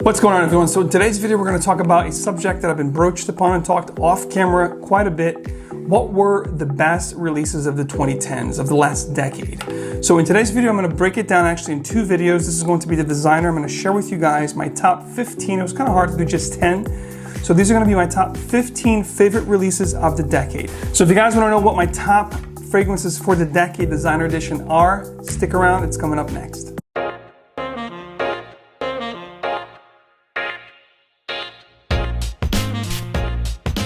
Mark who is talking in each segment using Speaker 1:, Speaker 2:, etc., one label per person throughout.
Speaker 1: What's going on, everyone? So in today's video, we're going to talk about a subject that I've been broached upon and talked off camera quite a bit. What were the best releases of the 2010s, of the last decade? So in today's video, I'm going to break it down actually in two videos. This is going to be the designer. I'm going to share with you guys my top 15. It was kind of hard to do just 10. So these are going to be my top 15 favorite releases of the decade. So if you guys want to know what my top fragrances for the decade designer edition are, stick around. It's coming up next.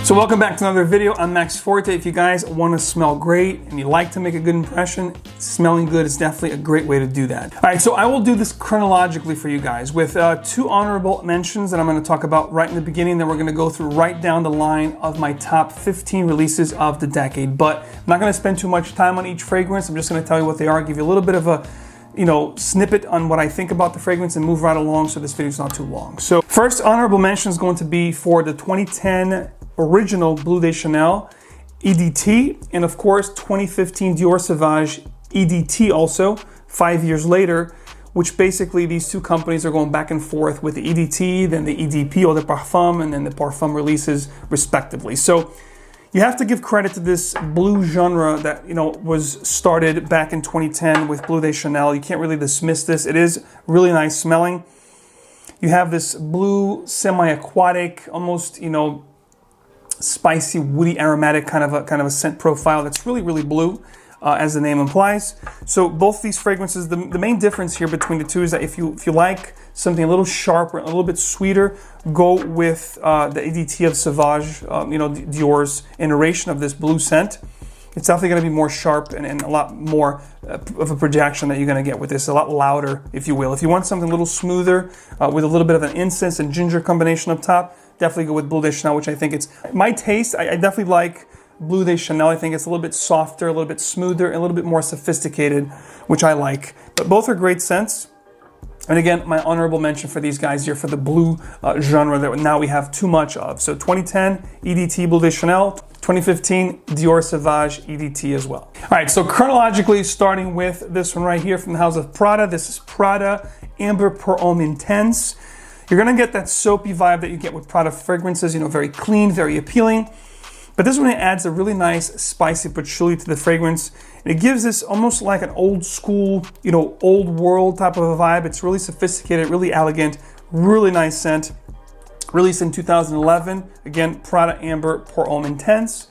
Speaker 1: So welcome back to another video. I'm MAXFORTI. If you guys want to smell great and you like to make a good impression, smelling good is definitely a great way to do that. All right, so I will do this chronologically for you guys with two honorable mentions that I'm going to talk about right in the beginning. Then we're going to go through right down the line of my top 15 releases of the decade. But I'm not going to spend too much time on each fragrance. I'm just going to tell you what they are, give you a little bit of a snippet on what I think about the fragrance and move right along so this video is not too long. So first honorable mention is going to be for the 2010 original Bleu de Chanel EDT, and of course 2015 Dior Sauvage EDT also, 5 years later, which basically these two companies are going back and forth with the EDT, then the EDP or the Parfum, and then the Parfum releases respectively. So you have to give credit to this blue genre that was started back in 2010 with Bleu de Chanel. You can't really dismiss this. It is really nice smelling. You have this blue, semi-aquatic, almost spicy, woody, aromatic kind of a scent profile that's really blue, as the name implies. So both these fragrances, the main difference here between the two is that if you like something a little sharper, a little bit sweeter, go with the EDT of Sauvage, Dior's iteration of this blue scent. It's definitely going to be more sharp and a lot more of a projection that you're going to get with this, a lot louder, if you will. If you want something a little smoother with a little bit of an incense and ginger combination up top, definitely go with Bleu de Chanel, which I think it's my taste. I definitely like Bleu de Chanel. I think it's a little bit softer, a little bit smoother, and a little bit more sophisticated, which I like. But both are great scents. And again, my honorable mention for these guys here for the blue genre that now we have too much of. So 2010 EDT Bleu de Chanel, 2015 Dior Sauvage EDT as well. All right, so chronologically, starting with this one right here from the house of PRADA. This is PRADA Amber Pour Homme Intense. You're gonna get that soapy vibe that you get with PRADA fragrances, very clean, very appealing. But this one adds a really nice spicy patchouli to the fragrance. And it gives this almost like an old school, old world type of a vibe. It's really sophisticated, really elegant, really nice scent. Released in 2011, again, PRADA Amber Pour Homme Intense.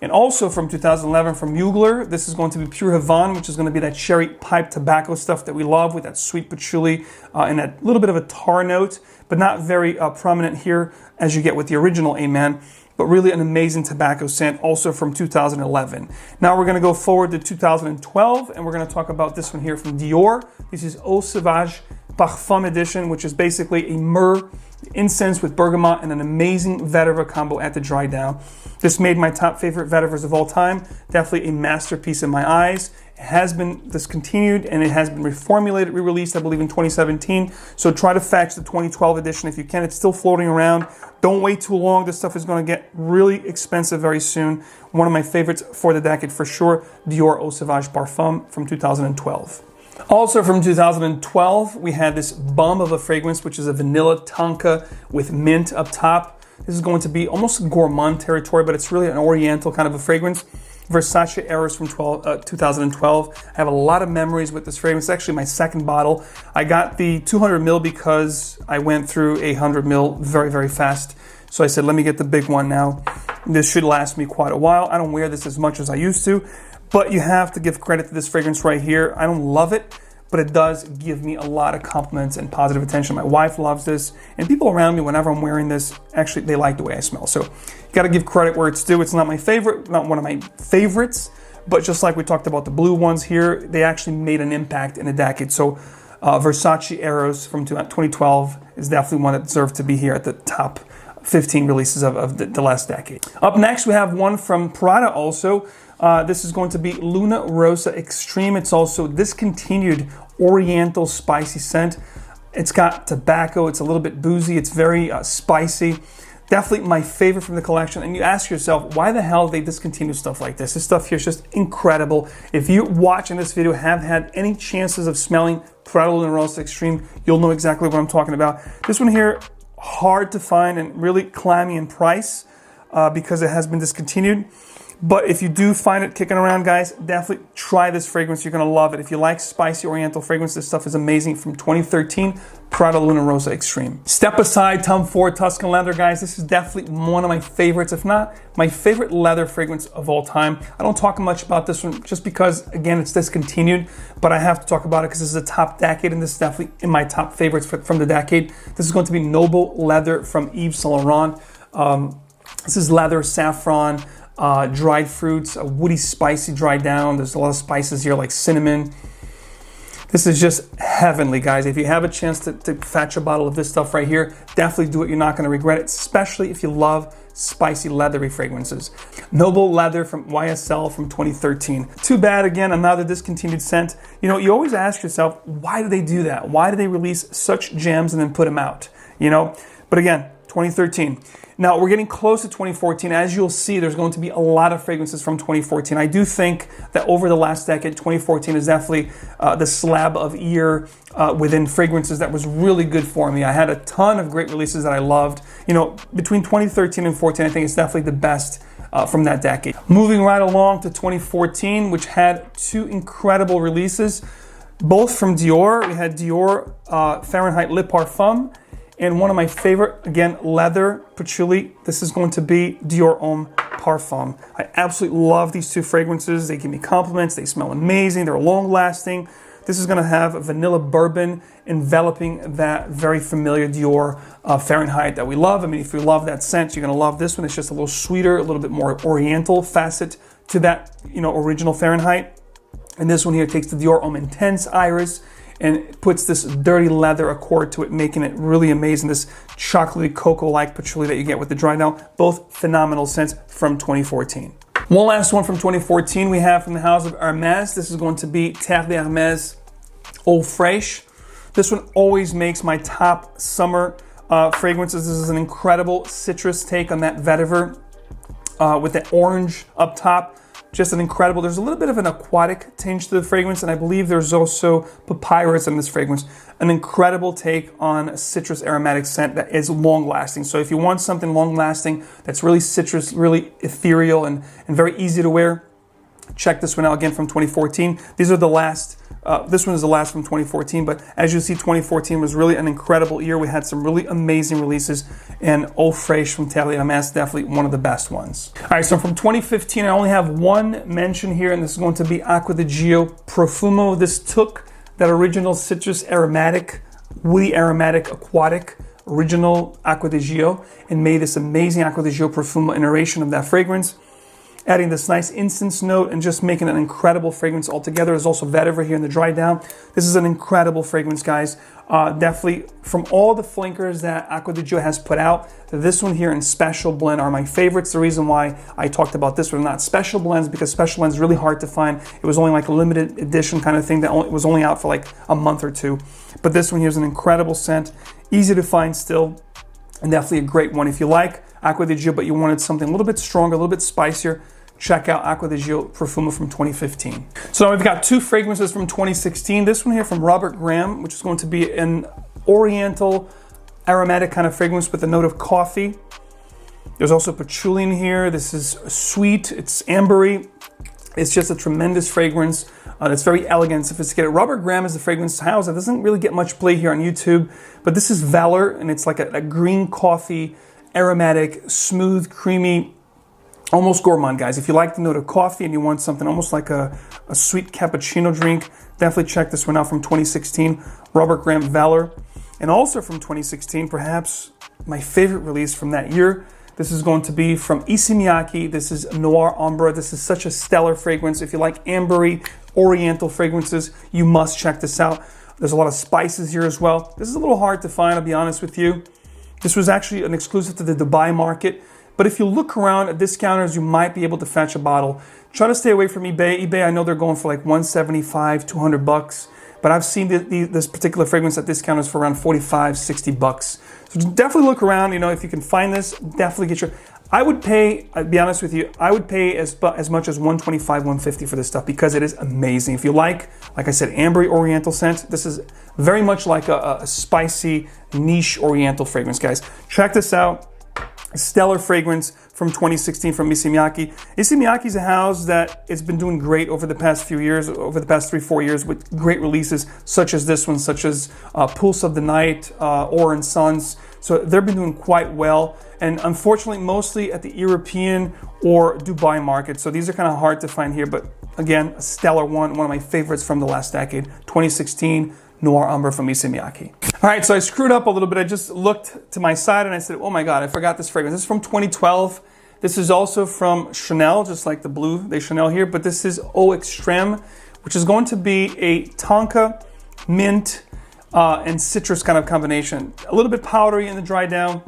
Speaker 1: And also from 2011 from Mugler, this is going to be pure Havane, which is going to be that cherry pipe tobacco stuff that we love with that sweet patchouli and that little bit of a tar note, but not very prominent here as you get with the original Amen, but really an amazing tobacco scent, also from 2011. Now we're going to go forward to 2012, and we're going to talk about this one here from Dior. This is Eau Sauvage Parfum Edition, which is basically a myrrh incense with bergamot and an amazing vetiver combo at the dry down. This made my top favorite vetivers of all time. Definitely a masterpiece in my eyes. It has been discontinued and it has been reformulated, re-released, I believe, in 2017. So try to fetch the 2012 edition if you can. It's still floating around. Don't wait too long. This stuff is going to get really expensive very soon. One of my favorites for the decade for sure, Dior Eau Sauvage Parfum from 2012. Also from 2012, we had this bomb of a fragrance, which is a vanilla tonka with mint up top. This is going to be almost gourmand territory, but it's really an oriental kind of a fragrance. Versace Eros from 2012. I have a lot of memories with this fragrance. It's actually my second bottle. I got the 200 ml because I went through a 100 ml very fast. So I said, let me get the big one now. This should last me quite a while. I don't wear this as much as I used to, but you have to give credit to this fragrance right here. I don't love it, but it does give me a lot of compliments and positive attention. My wife loves this, and people around me, whenever I'm wearing this, actually, they like the way I smell. So you gotta give credit where it's due. It's not my favorite, not one of my favorites, but just like we talked about the blue ones here, they actually made an impact in a decade. So Versace Eros from 2012 is definitely one that deserves to be here at the top 15 releases of the last decade. Up next, we have one from PRADA also. This is going to be Luna Rossa Extreme. It's also discontinued oriental spicy scent. It's got tobacco. It's a little bit boozy. It's very spicy. Definitely my favorite from the collection. And you ask yourself, why the hell they discontinue stuff like this? This stuff here is just incredible. If you watching this video have had any chances of smelling PRADA Luna Rossa Extreme, you'll know exactly what I'm talking about. This one here, hard to find and really clammy in price because it has been discontinued. But if you do find it kicking around, guys, definitely try this fragrance. You're gonna love it. If you like spicy oriental fragrance, this stuff is amazing. From 2013, PRADA Luna Rossa Extreme. Step aside Tom Ford Tuscan Leather, guys. This is definitely one of my favorites, if not my favorite leather fragrance of all time. I don't talk much about this one just because, again, it's discontinued, but I have to talk about it because this is a top decade, and this is definitely in my top favorites from the decade. This is going to be Noble Leather from Yves Saint Laurent. This is leather, saffron, dried fruits, a woody, spicy, dried down. There's a lot of spices here like cinnamon. This is just heavenly, guys. If you have a chance to fetch a bottle of this stuff right here, definitely do it. You're not going to regret it, especially if you love spicy, leathery fragrances. Noble Leather from YSL from 2013. Too bad, again, another discontinued scent. You know, you always ask yourself, why do they do that? Why do they release such gems and then put them out? You know, but again, 2013. Now, we're getting close to 2014. As you'll see, there's going to be a lot of fragrances from 2014. I do think that over the last decade, 2014 is definitely the slab of year within fragrances that was really good for me. I had a ton of great releases that I loved. You know, between 2013 and 14, I think it's definitely the best from that decade. Moving right along to 2014, which had two incredible releases, both from Dior. We had Dior Fahrenheit Le Parfum, and one of my favorite, again, leather patchouli. This is going to be Dior Homme Parfum. I absolutely love these two fragrances. They give me compliments. They smell amazing. They're long lasting. This is going to have a vanilla bourbon enveloping that very familiar Dior Fahrenheit that we love. I mean, if you love that scent, you're going to love this one. It's just a little sweeter, a little bit more oriental facet to that, you know, original Fahrenheit. And this one here takes the Dior Homme Intense Iris and puts this dirty leather accord to it, making it really amazing. This chocolatey cocoa-like patchouli that you get with the dry down. Both phenomenal scents from 2014. One last one from 2014 we have from the house of HERMES. This is going to be Terre de HERMES Eau Fraiche. This one always makes my top summer fragrances. This is an incredible citrus take on that vetiver with the orange up top. Just an incredible, there's a little bit of an aquatic tinge to the fragrance, and I believe there's also papyrus in this fragrance. An incredible take on a citrus aromatic scent that is long lasting. So if you want something long lasting that's really citrus, really ethereal and very easy to wear, check this one out again from 2014. These are the last, this one is the last from 2014, but as you see, 2014 was really an incredible year. We had some really amazing releases, and Eau Fraiche from Terre de HERMES, definitely one of the best ones. All right, so from 2015, I only have one mention here, and this is going to be Acqua di Gio Profumo. This took that original citrus aromatic, woody aromatic, aquatic, original Acqua di Gio, and made this amazing Acqua di Gio Profumo iteration of that fragrance, adding this nice incense note and just making an incredible fragrance altogether. There's also vetiver here in the dry down. This is an incredible fragrance, guys. Definitely from all the flankers that Acqua di Gio has put out, this one here in Special Blend are my favorites. The reason why I talked about this one, not Special Blends, because Special Blends is really hard to find. It was only like a limited edition kind of thing that was only out for like a month or two. But this one here is an incredible scent, easy to find still, and definitely a great one. If you like Acqua di Gio, but you wanted something a little bit stronger, a little bit spicier, check out Acqua di Gio Profumo from 2015. So now we've got two fragrances from 2016. This one here from Robert Graham, which is going to be an oriental aromatic kind of fragrance with a note of coffee. There's also patchouli in here. This is sweet, it's ambery. It's just a tremendous fragrance that's very elegant, sophisticated. Robert Graham is the fragrance house that doesn't really get much play here on YouTube, but this is Valour, and it's like a green coffee, aromatic, smooth, creamy, almost gourmand, guys. If you like the note of coffee and you want something almost like a sweet cappuccino drink, definitely check this one out from 2016, Robert Graham Valour. And also from 2016, perhaps my favorite release from that year, this is going to be from Issey Miyake. This is Noir Ambré. This is such a stellar fragrance. If you like ambery, oriental fragrances, you must check this out. There's a lot of spices here as well. This is a little hard to find, I'll be honest with you. This was actually an exclusive to the Dubai market. But if you look around at discounters, you might be able to fetch a bottle. Try to stay away from eBay. eBay, I know they're going for like $175, $200, but I've seen this particular fragrance at discounters for around $45, $60. So definitely look around. You know, if you can find this, definitely get your. I would pay, I'll be honest with you, I would pay as much as $125, $150 for this stuff because it is amazing. If you like I said, Ambré Oriental scent, this is very much like a spicy, niche Oriental fragrance, guys. Check this out. Stellar fragrance from 2016 from Issey Miyake. Issey Miyake is a house that it's been doing great over the past few years, over the past 3-4 years with great releases such as this one, such as Pulse of the Night, Orange Suns. So they've been doing quite well. And unfortunately, mostly at the European or Dubai market. So these are kind of hard to find here, but again, a stellar one of my favorites from the last decade, 2016 Noir Amber from Issey Miyake. All right, so I screwed up a little bit. I just looked to my side and I said, oh my God, I forgot this fragrance. This is from 2012. This is also from Chanel, just like the Bleu de Chanel here, but this is Eau Extreme, which is going to be a tonka, mint, and citrus kind of combination. A little bit powdery in the dry down,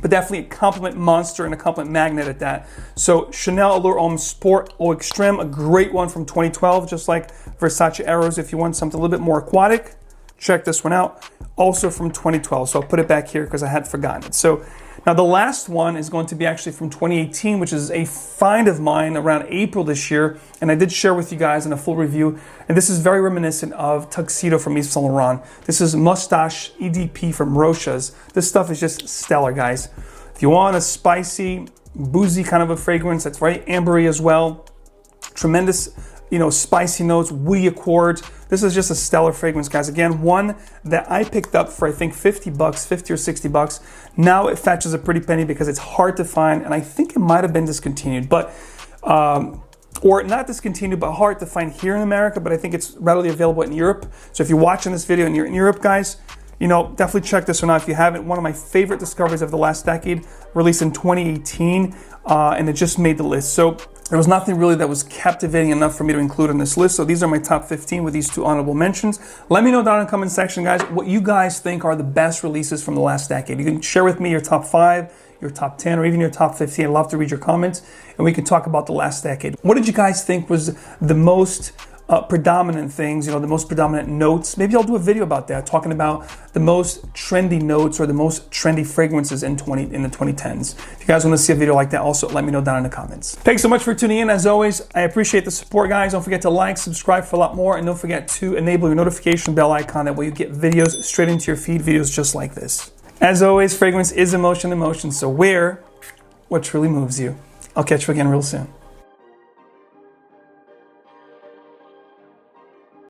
Speaker 1: but definitely a compliment monster and a compliment magnet at that. So Chanel Allure Homme Sport Eau Extreme, a great one from 2012, just like Versace Eros if you want something a little bit more aquatic. Check this one out, also from 2012. So I'll put it back here because I had forgotten it. So now the last one is going to be actually from 2018, which is a find of mine around April this year. And I did share with you guys in a full review. And this is very reminiscent of Tuxedo from Yves Saint Laurent. This is Moustache EDP from Rochas. This stuff is just stellar, guys. If you want a spicy, boozy kind of a fragrance that's very ambery as well, tremendous, spicy notes, woody accords. This is just a stellar fragrance, guys. Again, one that I picked up for I think $50, 50 or $60. Now it fetches a pretty penny because it's hard to find, and I think it might have been discontinued, but or not discontinued, but hard to find here in America. But I think it's readily available in Europe. So if you're watching this video and you're in Europe, guys, definitely check this one out if you haven't. One of my favorite discoveries of the last decade, released in 2018, and it just made the list. So there was nothing really that was captivating enough for me to include on this list. So these are my top 15 with these 2 honorable mentions. Let me know down in the comment section, guys, what you guys think are the best releases from the last decade. You can share with me your top 5, your top 10, or even your top 15. I'd love to read your comments, and we can talk about the last decade. What did you guys think was the most predominant things, the most predominant notes? Maybe I'll do a video about that, talking about the most trendy notes or the most trendy fragrances in the 2010s. If you guys want to see a video like that, also let me know down in the comments. Thanks so much for tuning in. As always, I appreciate the support, guys. Don't forget to like, subscribe for a lot more, and don't forget to enable your notification bell icon. That way you get videos straight into your feed, videos just like this. As always, fragrance is emotion, so wear what truly moves you. I'll catch you again real soon.